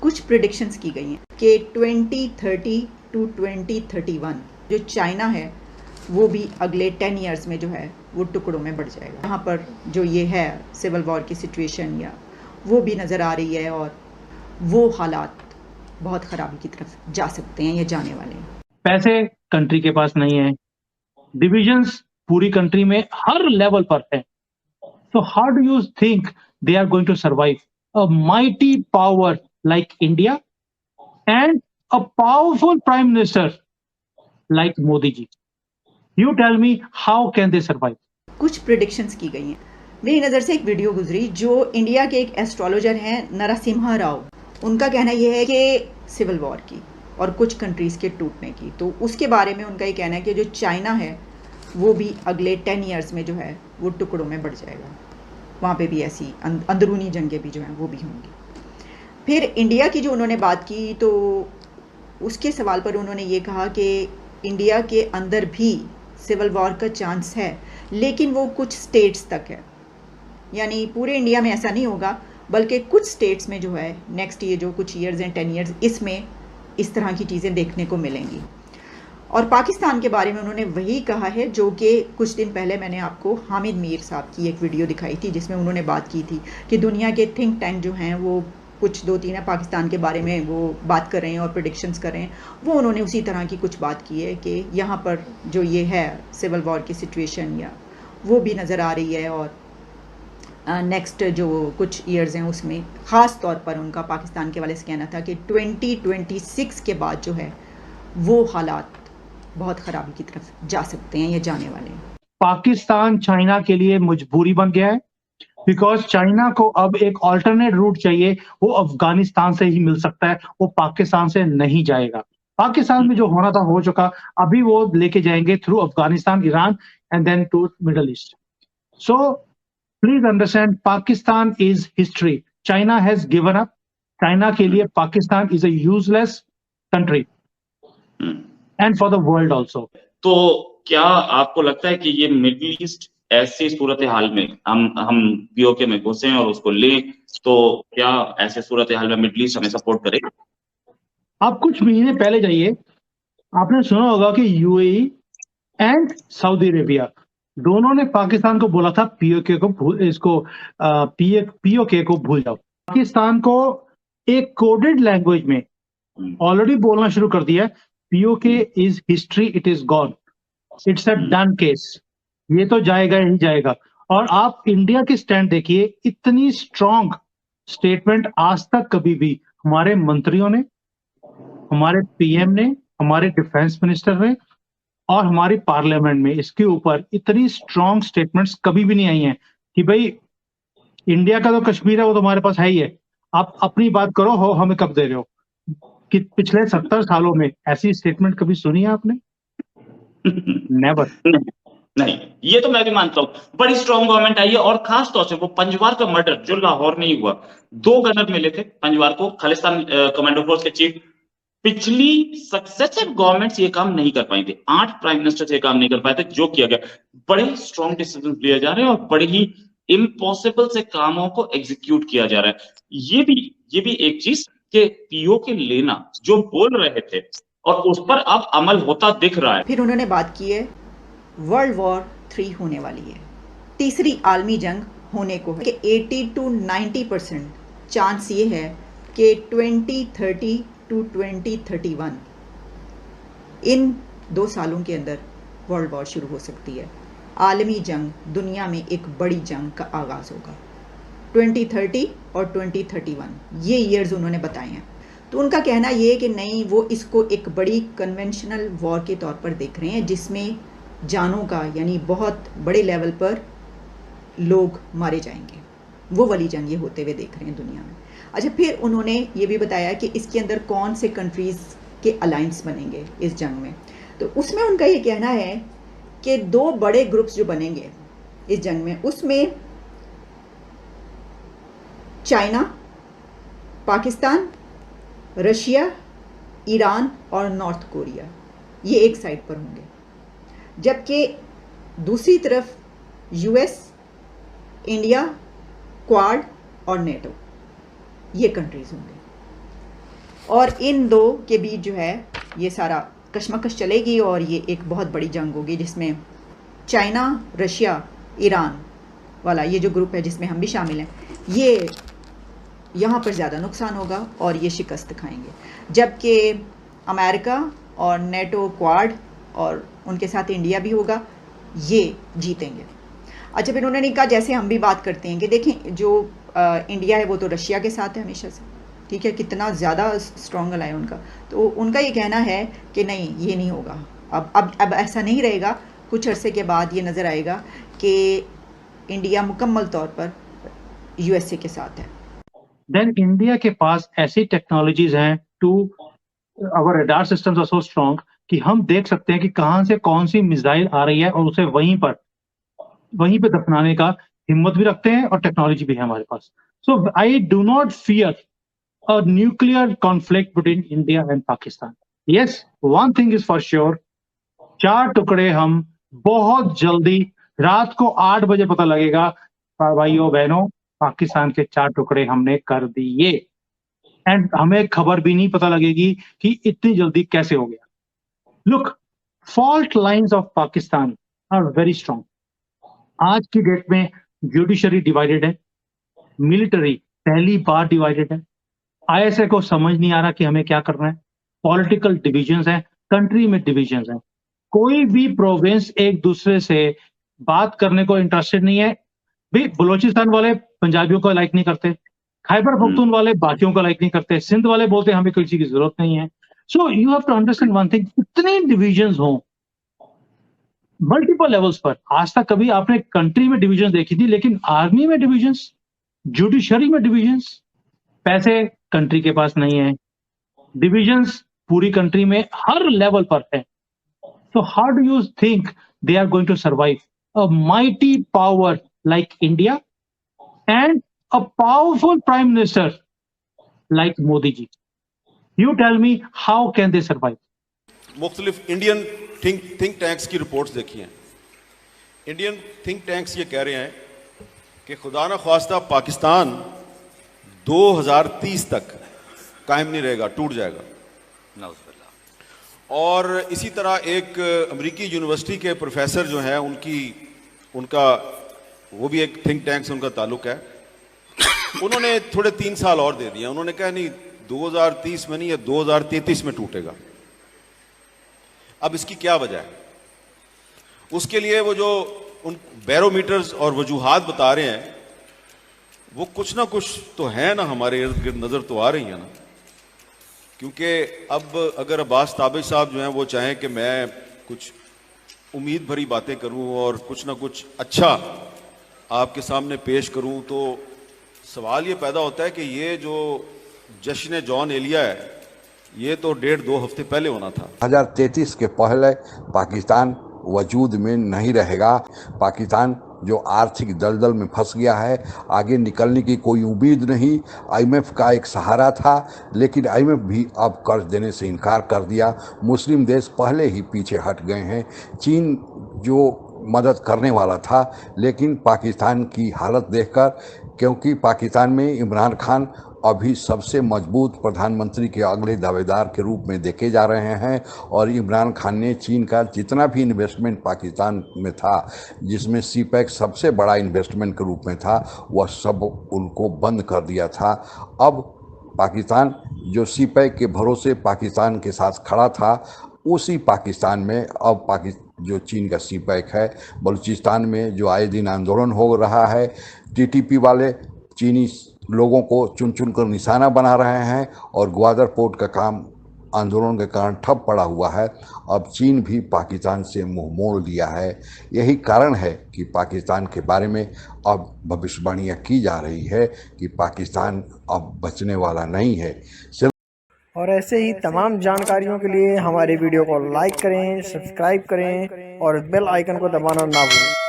कुछ प्रिडिक्शंस की गई हैं कि 2030 टू 2031 जो चाइना है वो भी अगले 10 इयर्स में जो है वो टुकड़ों में बढ़ जाएगा। यहाँ पर जो ये है सिविल वॉर की सिचुएशन या वो भी नज़र आ रही है और वो हालात बहुत ख़राबी की तरफ जा सकते हैं या जाने वाले हैं। पैसे कंट्री के पास नहीं है, डिविजन्स पूरी कंट्री में हर लेवल पर है। So how do you think they are going to survive? A mighty power like India and a powerful prime minister like Modi ji. You tell me how can they survive? कुछ predictions की गई हैं। मेरी नज़र से एक video गुजरी जो इंडिया के एक एस्ट्रोलॉजर हैं नरसिम्हा राव, उनका कहना यह है कि सिविल वॉर की और कुछ कंट्रीज़ के टूटने की, तो उसके बारे में उनका ये कहना है कि जो चाइना है वो भी अगले 10 इयर्स में जो है वो टुकड़ों में बढ़ जाएगा। वहाँ पे भी ऐसी अंदरूनी जंगें भी जो हैं वो भी होंगी। फिर इंडिया की जो उन्होंने बात की तो उसके सवाल पर उन्होंने ये कहा कि इंडिया के अंदर भी सिविल वॉर का चांस है, लेकिन वो कुछ स्टेट्स तक है, यानी पूरे इंडिया में ऐसा नहीं होगा, बल्कि कुछ स्टेट्स में जो है नेक्स्ट ये जो कुछ ईयर्स हैं 10 ईयर्स इसमें इस तरह की चीज़ें देखने को मिलेंगी। और पाकिस्तान के बारे में उन्होंने वही कहा है जो कि कुछ दिन पहले मैंने आपको हामिद मीर साहब की एक वीडियो दिखाई थी जिसमें उन्होंने बात की थी कि दुनिया के थिंक टैंक जो हैं वो कुछ 2-3 है पाकिस्तान के बारे में वो बात कर रहे हैं और प्रेडिक्शंस कर रहे हैं। वो उन्होंने उसी तरह की कुछ बात की है कि यहाँ पर जो ये है सिविल वॉर की सिचुएशन या वो भी नज़र आ रही है और नेक्स्ट जो कुछ ईयर्स हैं उसमें ख़ास तौर पर उनका पाकिस्तान के वाले से कहना था कि 2026 के बाद जो है वो हालात बहुत ख़राबी की तरफ जा सकते हैं या जाने वाले हैं। पाकिस्तान चाइना के लिए मजबूरी बन गया है, बिकॉज चाइना को अब एक ऑल्टरनेट रूट चाहिए, वो अफगानिस्तान से ही मिल सकता है, वो पाकिस्तान से नहीं जाएगा। पाकिस्तान में जो होना था हो चुका, अभी वो लेके जाएंगे through Afghanistan, Iran and then to Middle East. So please understand, Pakistan is history, China has given up. China के लिए Pakistan is a useless country and for the world also. तो क्या आपको लगता है कि ये मिडिल ईस्ट ऐसी सूरत हाल में हम पीओके में घुसे और उसको ले, तो क्या ऐसे सूरत हाल में मिडिल ईस्ट हमें सपोर्ट करेगा? आप कुछ महीने पहले जाइए, आपने सुना होगा कि यूएई एंड सऊदी अरेबिया दोनों ने पाकिस्तान को बोला था पीओके को भूल जाओ। पाकिस्तान को एक कोडेड लैंग्वेज में ऑलरेडी बोलना शुरू कर दिया, PoK is history, it is gone, it's a done case, ये तो जाएगा ही जाएगा। और आप इंडिया के स्टैंड देखिए, इतनी स्ट्रॉन्ग स्टेटमेंट आज तक कभी भी हमारे मंत्रियों ने, हमारे पीएम ने, हमारे डिफेंस मिनिस्टर ने और हमारी पार्लियामेंट में इसके ऊपर इतनी स्ट्रॉन्ग स्टेटमेंट्स कभी भी नहीं आई हैं कि भाई इंडिया का तो कश्मीर है वो तो हमारे पास है ही है, आप अपनी बात करो, हो हमें कब दे रहे हो। कि पिछले 70 सालों में ऐसी स्टेटमेंट कभी सुनी है आपने? नेवर। नहीं, ये तो मैं भी मानता हूँ, बड़ी स्ट्रॉन्ग गवर्नमेंट आई है। और खास तौर से वो पंजवार का मर्डर जो लाहौर में ही हुआ, 2 गनर मिले थे पंजवार को, खालिस्तान कमांडो फोर्स के चीफ। पिछली सक्सेसिव गवर्नमेंट्स ये काम नहीं कर पाई थी, 8 प्राइम मिनिस्टर ये काम नहीं कर पाए थे। जो किया गया, बड़े स्ट्रॉन्ग डिसीजन लिए जा रहे हैं और बड़े ही इम्पॉसिबल से कामों को एग्जीक्यूट किया जा रहा है। ये भी एक चीज के पीओके लेना जो बोल रहे थे और उस पर अब अमल होता दिख रहा है। फिर उन्होंने बात की है वर्ल्ड वॉर 3 होने वाली है, तीसरी आलमी जंग होने को है कि 80 to 90% चांस ये है कि 2030 टू 2031 इन 2 सालों के अंदर वर्ल्ड वॉर शुरू हो सकती है। आलमी जंग, दुनिया में एक बड़ी जंग का आगाज़ होगा 2030 और 2031, ये ईयर्स उन्होंने बताए हैं। तो उनका कहना ये है कि नहीं, वो इसको एक बड़ी कन्वेंशनल वॉर के तौर पर देख रहे हैं जिसमें जानों का यानी बहुत बड़े लेवल पर लोग मारे जाएंगे, वो वाली जंग ये होते हुए देख रहे हैं दुनिया में। अच्छा, फिर उन्होंने ये भी बताया कि इसके अंदर कौन से कंट्रीज़ के अलायंस बनेंगे इस जंग में। तो उसमें उनका ये कहना है कि 2 बड़े ग्रुप्स जो बनेंगे इस जंग में, उसमें चाइना, पाकिस्तान, रशिया, ईरान और नॉर्थ कोरिया, ये एक साइड पर होंगे, जबकि दूसरी तरफ यूएस, इंडिया, क्वाड और नेटो, ये कंट्रीज़ होंगे। और इन दो के बीच जो है ये सारा कशमकश चलेगी और ये एक बहुत बड़ी जंग होगी जिसमें चाइना, रशिया, ईरान वाला ये जो ग्रुप है जिसमें हम भी शामिल हैं, ये यहाँ पर ज़्यादा नुकसान होगा और ये शिकस्त खाएंगे, जबकि अमेरिका और नेटो क्वाड और उनके साथ इंडिया भी होगा, ये जीतेंगे। अच्छा, फिर उन्होंने कहा जैसे हम भी बात करते हैं कि देखें जो इंडिया है वो तो रशिया के साथ है हमेशा से, ठीक है, कितना ज़्यादा स्ट्रॉन्ग अलाय उनका, तो उनका ये कहना है कि नहीं ये नहीं होगा, अब ऐसा नहीं रहेगा। कुछ अरसे के बाद ये नज़र आएगा कि इंडिया मुकम्मल तौर पर यूएसए के साथ है। देन इंडिया के पास ऐसी टेक्नोलॉजीज हैं to our radar systems are so strong कि हम देख सकते हैं कि कहां से कौन सी मिसाइल आ रही है और उसे वहीं पे दफनाने का हिम्मत भी रखते हैं और टेक्नोलॉजी भी है हमारे पास। So I do not fear a nuclear conflict between India and Pakistan. Yes, one thing is for sure, 4 टुकड़े हम बहुत जल्दी, रात को 8 बजे पता लगेगा भाइयों बहनों, पाकिस्तान के 4 टुकड़े हमने कर दिए, एंड हमें खबर भी नहीं पता लगेगी कि इतनी जल्दी कैसे हो गया। Look, fault lines of Pakistan are very strong. आज की डेट में जुडिशरी डिवाइडेड है, मिलिट्री पहली बार डिवाइडेड है, आईएसए को समझ नहीं आ रहा कि हमें क्या करना है, पॉलिटिकल डिविजन्स हैं, कंट्री में डिविजन्स हैं, कोई भी प्रोविंस एक दूसरे से बात करने को इंटरेस्टेड नहीं है। भी बलोचिस्तान वाले पंजाबियों को लाइक नहीं करते, खैबर पख्तून वाले बाकियों को लाइक नहीं करते, सिंध वाले बोलते हैं हमें किसी की जरूरत नहीं है। So you have to understand one thing, इतने डिविजन्स हों मल्टीपल लेवल्स पर, आज तक कभी आपने कंट्री में डिविजन देखी थी, लेकिन आर्मी में डिविजन्स, जुडिशरी में डिविजन्स, पैसे कंट्री के पास नहीं है, डिविजन्स पूरी कंट्री में हर लेवल पर है। So how do you think they are going to survive a mighty power like India and a powerful prime minister like Modi ji? You tell me, how can they survive? मुख्तलिफ Indian think tanks की reports देखी हैं। Indian think tanks ये कह रहे हैं कि खुदा न ख्वास्ता पाकिस्तान 2030 तक कायम नहीं रहेगा, टूट जाएगा। और इसी तरह एक अमेरिकी यूनिवर्सिटी के प्रोफेसर जो हैं उनका वो भी एक थिंक टैंक से उनका ताल्लुक है, उन्होंने थोड़े 3 साल और दे दिए। उन्होंने कहा नहीं 2030 में नहीं, या 2033 में टूटेगा। अब इसकी क्या वजह है? उसके लिए वो जो उन बैरोमीटर्स और वजूहात बता रहे हैं वो कुछ ना कुछ तो है ना, हमारे इर्द गिर्द नजर तो आ रही है ना। क्योंकि अब अगर अब्बास ताबिश साहब जो हैं वो चाहें कि मैं कुछ उम्मीद भरी बातें करूं और कुछ ना कुछ अच्छा आपके सामने पेश करूं, तो सवाल ये पैदा होता है कि ये जो जश्न जॉन एलिया है ये तो 1.5-2 हफ्ते पहले होना था। 2033 के पहले पाकिस्तान वजूद में नहीं रहेगा। पाकिस्तान जो आर्थिक दलदल में फंस गया है, आगे निकलने की कोई उम्मीद नहीं। आईएमएफ का एक सहारा था, लेकिन आईएमएफ भी अब कर्ज देने से इनकार कर दिया। मुस्लिम देश पहले ही पीछे हट गए हैं। चीन जो मदद करने वाला था, लेकिन पाकिस्तान की हालत देखकर, क्योंकि पाकिस्तान में इमरान खान अभी सबसे मजबूत प्रधानमंत्री के अगले दावेदार के रूप में देखे जा रहे हैं, और इमरान खान ने चीन का जितना भी इन्वेस्टमेंट पाकिस्तान में था, जिसमें सीपैक सबसे बड़ा इन्वेस्टमेंट के रूप में था, वह सब उनको बंद कर दिया था। अब पाकिस्तान जो सीपैक के भरोसे पाकिस्तान के साथ खड़ा था, उसी पाकिस्तान में अब जो चीन का सीपैक है, बलूचिस्तान में जो आए दिन आंदोलन हो रहा है, टीटीपी वाले चीनी लोगों को चुन चुन कर निशाना बना रहे हैं, और ग्वादर पोर्ट का काम आंदोलन के कारण ठप पड़ा हुआ है। अब चीन भी पाकिस्तान से मुंह मोड़ लिया है। यही कारण है कि पाकिस्तान के बारे में अब भविष्यवाणियां की जा रही है कि पाकिस्तान अब बचने वाला नहीं है। और ऐसे ही तमाम जानकारियों के लिए हमारे वीडियो को लाइक करें, सब्सक्राइब करें और बेल आइकन को दबाना ना भूलें।